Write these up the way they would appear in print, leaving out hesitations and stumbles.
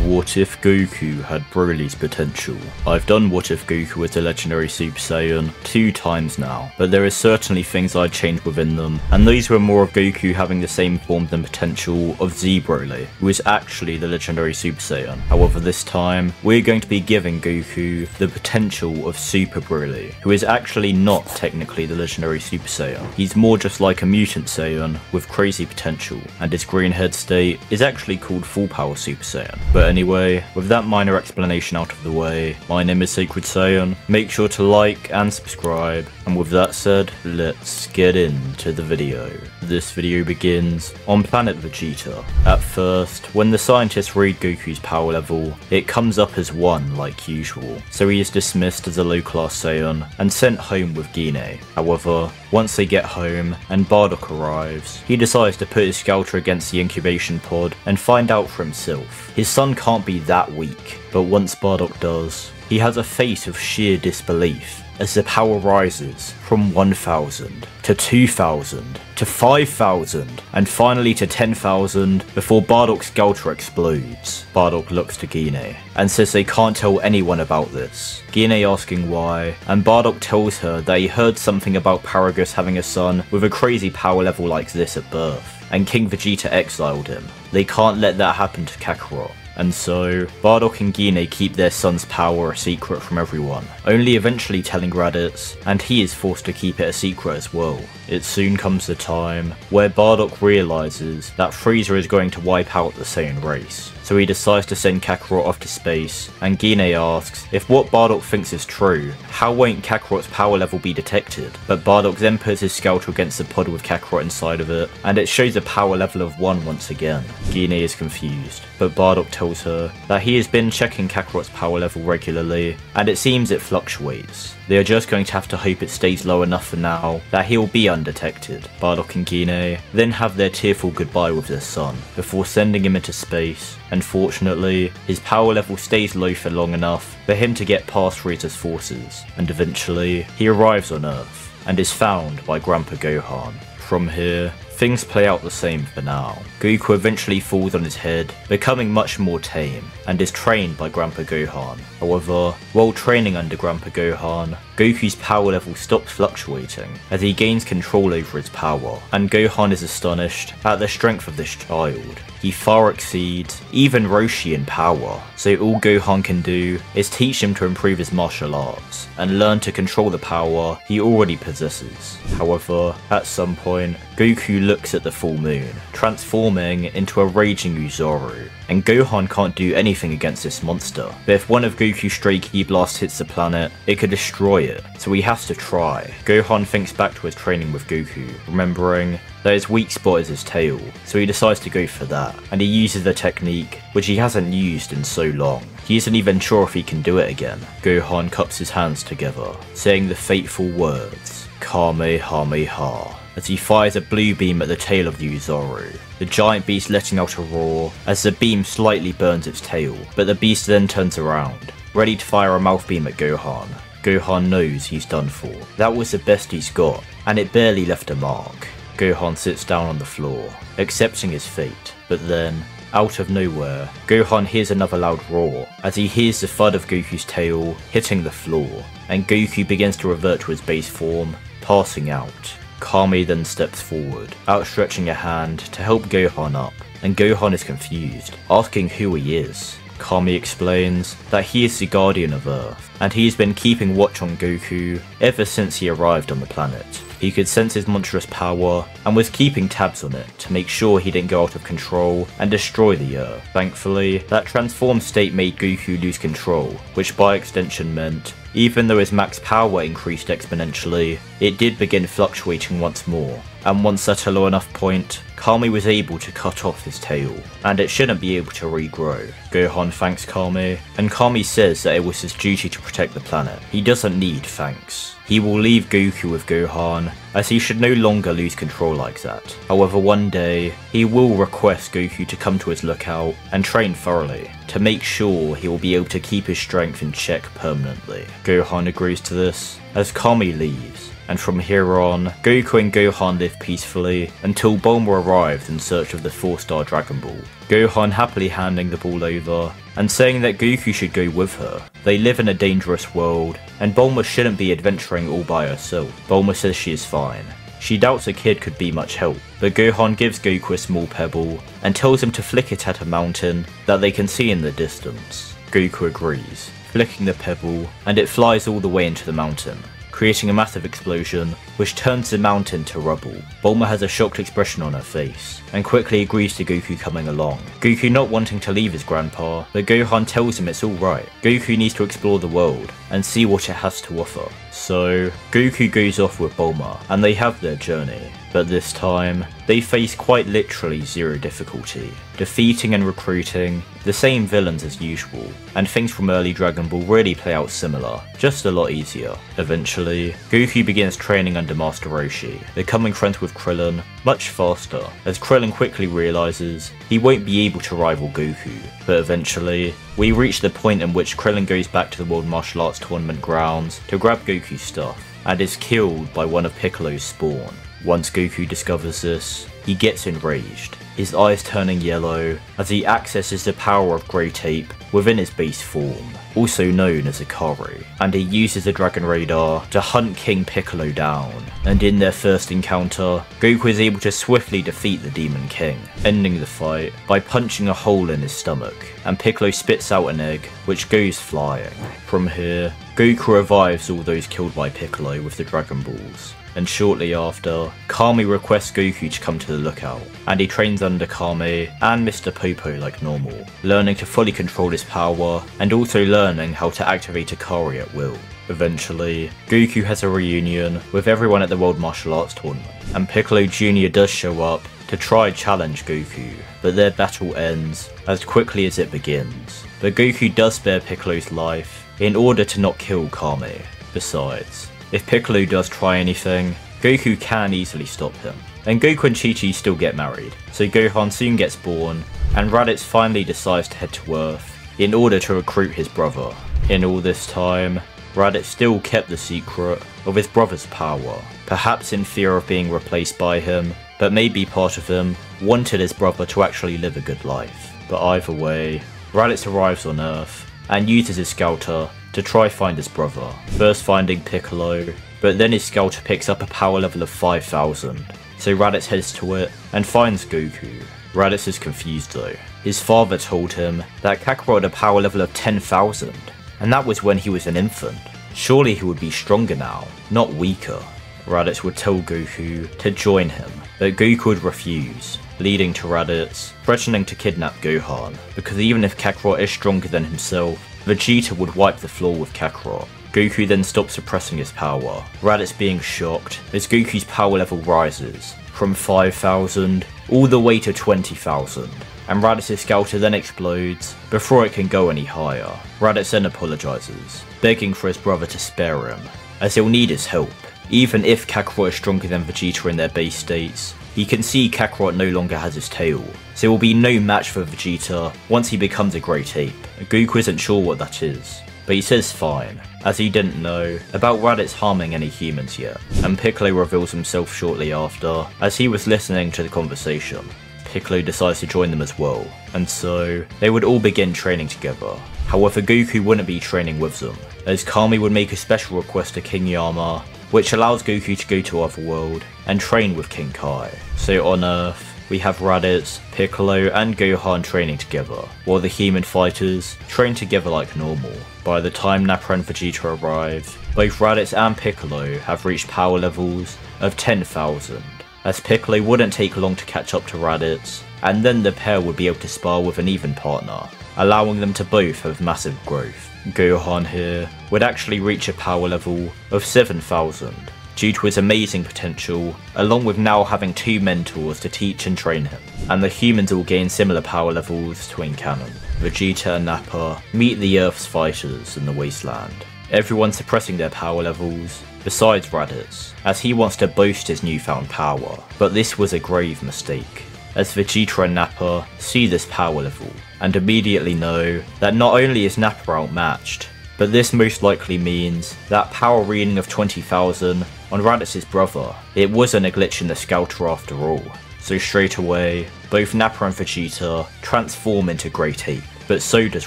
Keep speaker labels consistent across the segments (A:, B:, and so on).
A: What if Goku had Broly's potential? I've done What if Goku was a legendary Super Saiyan 2 times now, but there is certainly things I'd change within them, and these were more of Goku having the same forms and potential of Z Broly, who is actually the legendary Super Saiyan. However, this time, we're going to be giving Goku the potential of Super Broly, who is actually not technically the legendary Super Saiyan. He's more just like a mutant Saiyan with crazy potential, and his green head state is actually called Full Power Super Saiyan. But anyway, with that minor explanation out of the way, my name is Sacred Saiyan. Make sure to like and subscribe, and with that said, let's get into the video. This video begins on planet Vegeta. At first, when the scientists read Goku's power level, it comes up as 1 like usual, so he is dismissed as a low class Saiyan and sent home with Gine. However, once they get home and Bardock arrives, he decides to put his scouter against the incubation pod and find out for himself. His son can't be that weak, but once Bardock does, he has a face of sheer disbelief as the power rises from 1000 to 2000 to 5000 and finally to 10,000 before Bardock's scouter explodes. Bardock looks to Gine and says they can't tell anyone about this. Gine asking why, and Bardock tells her that he heard something about Paragus having a son with a crazy power level like this at birth, and King Vegeta exiled him. They can't let that happen to Kakarot. And so, Bardock and Gine keep their son's power a secret from everyone, only eventually telling Raditz, and he is forced to keep it a secret as well. It soon comes the time where Bardock realises that Frieza is going to wipe out the Saiyan race, so he decides to send Kakarot off to space, and Gine asks if what Bardock thinks is true, how won't Kakarot's power level be detected? But Bardock then puts his scouter against the pod with Kakarot inside of it, and it shows a power level of 1 once again. Gine is confused, but Bardock tells her that he has been checking Kakarot's power level regularly, and it seems it fluctuates. They are just going to have to hope it stays low enough for now that he'll be undetected. Bardock and Gine then have their tearful goodbye with their son, before sending him into space. Unfortunately, his power level stays low for long enough for him to get past Frieza's forces, and eventually, he arrives on Earth, and is found by Grandpa Gohan. From here, things play out the same for now. Goku eventually falls on his head, becoming much more tame, and is trained by Grandpa Gohan. However, while training under Grandpa Gohan, Goku's power level stops fluctuating as he gains control over his power, and Gohan is astonished at the strength of this child. He far exceeds even Roshi in power, so all Gohan can do is teach him to improve his martial arts and learn to control the power he already possesses. However, at some point, Goku looks at the full moon, transforming into a raging Uzaru, and Gohan can't do anything against this monster, but if one of Goku's stray ki blasts hits the planet, it could destroy it, so he has to try. Gohan thinks back to his training with Goku, remembering that his weak spot is his tail, so he decides to go for that, and he uses the technique which he hasn't used in so long. He isn't even sure if he can do it again. Gohan cups his hands together, saying the fateful words, Kamehameha, as he fires a blue beam at the tail of the Uzaru, the giant beast letting out a roar as the beam slightly burns its tail, but the beast then turns around, ready to fire a mouth beam at Gohan. Gohan knows he's done for. That was the best he's got, and it barely left a mark. Gohan sits down on the floor, accepting his fate, but then, out of nowhere, Gohan hears another loud roar as he hears the thud of Goku's tail hitting the floor, and Goku begins to revert to his base form, passing out. Kami then steps forward, outstretching a hand to help Gohan up, and Gohan is confused, asking who he is. Kami explains that he is the Guardian of Earth, and he has been keeping watch on Goku ever since he arrived on the planet. He could sense his monstrous power and was keeping tabs on it to make sure he didn't go out of control and destroy the Earth. Thankfully, that transformed state made Goku lose control, which by extension meant, even though his max power increased exponentially, it did begin fluctuating once more, and once at a low enough point, Kami was able to cut off his tail, and it shouldn't be able to regrow. Gohan thanks Kami, and Kami says that it was his duty to protect the planet. He doesn't need thanks. He will leave Goku with Gohan, as he should no longer lose control like that. However, one day, he will request Goku to come to his lookout and train thoroughly, to make sure he will be able to keep his strength in check permanently. Gohan agrees to this, as Kami leaves, and from here on, Goku and Gohan lived peacefully until Bulma arrived in search of the 4-star Dragon Ball. Gohan happily handing the ball over and saying that Goku should go with her. They live in a dangerous world and Bulma shouldn't be adventuring all by herself. Bulma says she is fine. She doubts a kid could be much help, but Gohan gives Goku a small pebble and tells him to flick it at a mountain that they can see in the distance. Goku agrees, flicking the pebble, and it flies all the way into the mountain, creating a massive explosion which turns the mountain to rubble. Bulma has a shocked expression on her face and quickly agrees to Goku coming along. Goku not wanting to leave his grandpa, but Gohan tells him it's alright. Goku needs to explore the world and see what it has to offer. So Goku goes off with Bulma and they have their journey, but this time they face quite literally zero difficulty, defeating and recruiting the same villains as usual, and things from early Dragon Ball really play out similar, just a lot easier. Eventually, Goku begins training under Master Roshi, becoming friends with Krillin much faster, as Krillin quickly realises he won't be able to rival Goku. But eventually, we reach the point in which Krillin goes back to the World Martial Arts Tournament grounds to grab Goku's stuff, and is killed by one of Piccolo's spawn. Once Goku discovers this, he gets enraged, his eyes turning yellow as he accesses the power of Grey Tape within his base form, also known as Ikari, and he uses the Dragon Radar to hunt King Piccolo down, and in their first encounter, Goku is able to swiftly defeat the Demon King, ending the fight by punching a hole in his stomach, and Piccolo spits out an egg which goes flying. From here, Goku revives all those killed by Piccolo with the Dragon Balls, and shortly after, Kami requests Goku to come to the lookout, and he trains under Kami and Mr. Popo like normal, learning to fully control his power and also learning how to activate Ikari at will. Eventually, Goku has a reunion with everyone at the World Martial Arts Tournament, and Piccolo Jr. does show up to try challenge Goku, but their battle ends as quickly as it begins. But Goku does spare Piccolo's life in order to not kill Kami. Besides, if Piccolo does try anything, Goku can easily stop him. And Goku and Chi-Chi still get married, so Gohan soon gets born, and Raditz finally decides to head to Earth in order to recruit his brother. In all this time, Raditz still kept the secret of his brother's power, perhaps in fear of being replaced by him, but maybe part of him wanted his brother to actually live a good life. But either way, Raditz arrives on Earth and uses his scouter to try find his brother, first finding Piccolo, but then his scouter picks up a power level of 5000, so Raditz heads to it and finds Goku. Raditz is confused though. His father told him that Kakarot had a power level of 10,000, and that was when he was an infant. Surely he would be stronger now, not weaker. Raditz would tell Goku to join him, but Goku would refuse, leading to Raditz threatening to kidnap Gohan, because even if Kakarot is stronger than himself, Vegeta would wipe the floor with Kakarot. Goku then stops suppressing his power, Raditz being shocked as Goku's power level rises from 5,000 all the way to 20,000, and Raditz's scouter then explodes before it can go any higher. Raditz then apologises, begging for his brother to spare him, as he'll need his help. Even if Kakarot is stronger than Vegeta in their base states, he can see Kakarot no longer has his tail, so it will be no match for Vegeta once he becomes a Grey Tape. Goku isn't sure what that is, but he says fine, as he didn't know about Raditz harming any humans yet, and Piccolo reveals himself shortly after, as he was listening to the conversation. Piccolo decides to join them as well, and so they would all begin training together. However, Goku wouldn't be training with them, as Kami would make a special request to King Yama, which allows Goku to go to Otherworld and train with King Kai. So on Earth, we have Raditz, Piccolo and Gohan training together, while the human fighters train together like normal. By the time Nappa and Vegeta arrive, both Raditz and Piccolo have reached power levels of 10,000, as Piccolo wouldn't take long to catch up to Raditz, and then the pair would be able to spar with an even partner, allowing them to both have massive growth. Gohan here would actually reach a power level of 7,000 due to his amazing potential, along with now having 2 mentors to teach and train him, and the humans all gain similar power levels to in canon. Vegeta and Nappa meet the Earth's fighters in the wasteland, everyone suppressing their power levels besides Raditz, as he wants to boast his newfound power, but this was a grave mistake, as Vegeta and Nappa see this power level and immediately know that not only is Nappa outmatched, but this most likely means that power reading of 20,000 on Raditz's brother. It wasn't a glitch in the Scouter after all. So straight away, both Nappa and Vegeta transform into Great Ape, but so does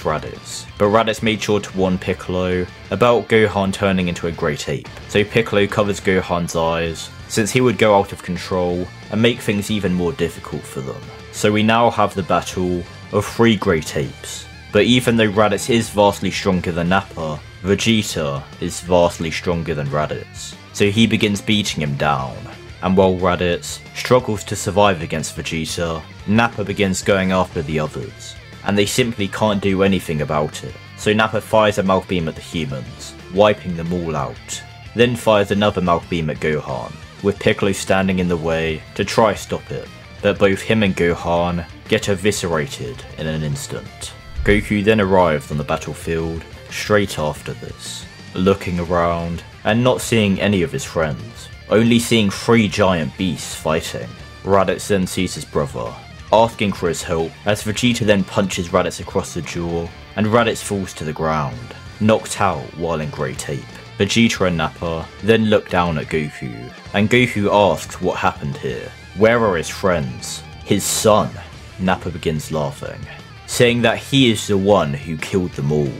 A: Raditz. But Raditz made sure to warn Piccolo about Gohan turning into a Great Ape, so Piccolo covers Gohan's eyes, since he would go out of control and make things even more difficult for them. So we now have the battle of 3 Great Apes. But even though Raditz is vastly stronger than Nappa, Vegeta is vastly stronger than Raditz. So he begins beating him down. And while Raditz struggles to survive against Vegeta, Nappa begins going after the others, and they simply can't do anything about it. So Nappa fires a mouth beam at the humans, wiping them all out, then fires another mouth beam at Gohan, with Piccolo standing in the way to try stop it, but both him and Gohan get eviscerated in an instant. Goku then arrived on the battlefield straight after this, looking around and not seeing any of his friends, only seeing 3 giant beasts fighting. Raditz then sees his brother, asking for his help, as Vegeta then punches Raditz across the jaw, and Raditz falls to the ground, knocked out while in Great Ape. Vegeta and Nappa then look down at Goku, and Goku asks what happened here. Where are his friends? His son? Nappa begins laughing, saying that he is the one who killed them all.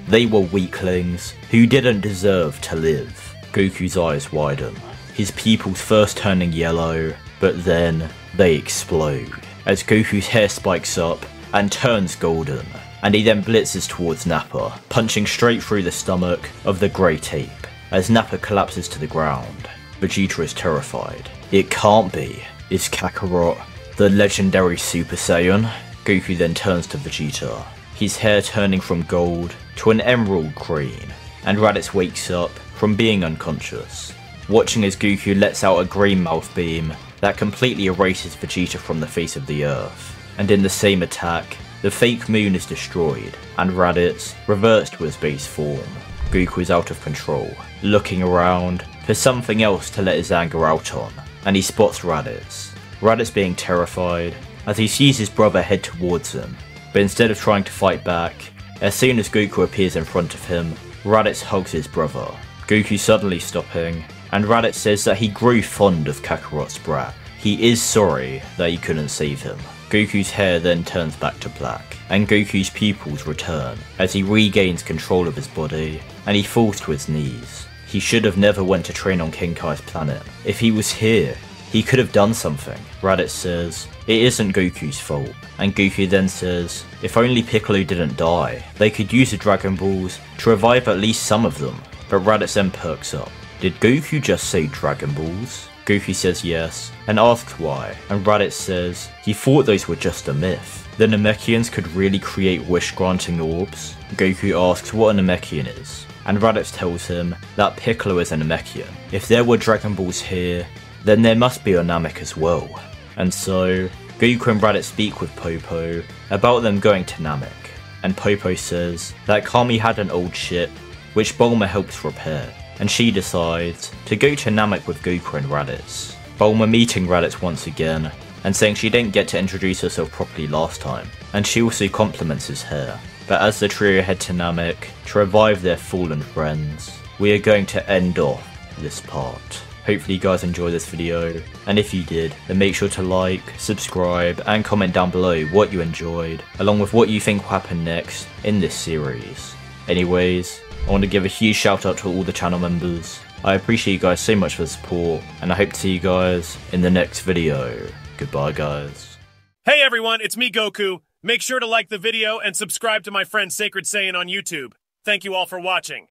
A: They were weaklings who didn't deserve to live. Goku's eyes widen, his pupils first turning yellow, but then they explode, as Goku's hair spikes up and turns golden, and he then blitzes towards Nappa, punching straight through the stomach of the Great Ape, as Nappa collapses to the ground. Vegeta is terrified. It can't be. Is Kakarot the legendary Super Saiyan? Goku then turns to Vegeta, his hair turning from gold to an emerald green, and Raditz wakes up from being unconscious, watching as Goku lets out a green mouth beam that completely erases Vegeta from the face of the earth. And in the same attack, the fake moon is destroyed, and Raditz reverts to his base form. Goku is out of control, looking around for something else to let his anger out on, and he spots Raditz. Raditz being terrified as he sees his brother head towards him, but instead of trying to fight back, as soon as Goku appears in front of him, Raditz hugs his brother, Goku suddenly stopping, and Raditz says that he grew fond of Kakarot's brat. He is sorry that he couldn't save him. Goku's hair then turns back to black, and Goku's pupils return as he regains control of his body, and he falls to his knees. He should have never went to train on King Kai's planet. If he was here, he could have done something. Raditz says it isn't Goku's fault, and Goku then says if only Piccolo didn't die, they could use the Dragon Balls to revive at least some of them. But Raditz then perks up. Did Goku just say Dragon Balls? Goku says yes, and asks why, and Raditz says he thought those were just a myth. The Namekians could really create wish-granting orbs? Goku asks what a Namekian is, and Raditz tells him that Piccolo is a Namekian. If there were Dragon Balls here, then there must be a Namek as well. And so, Goku and Raditz speak with Popo about them going to Namek, and Popo says that Kami had an old ship which Bulma helps repair, and she decides to go to Namek with Goku and Raditz. Bulma meeting Raditz once again, and saying she didn't get to introduce herself properly last time, and she also compliments his hair. But as the trio head to Namek to revive their fallen friends, we are going to end off this part. Hopefully you guys enjoyed this video, and if you did, then make sure to like, subscribe, and comment down below what you enjoyed, along with what you think will happen next in this series. Anyways, I want to give a huge shout out to all the channel members. I appreciate you guys so much for the support, and I hope to see you guys in the next video. Goodbye guys.
B: Hey everyone, it's me Goku. Make sure to like the video and subscribe to my friend Sacred Saiyan on YouTube. Thank you all for watching.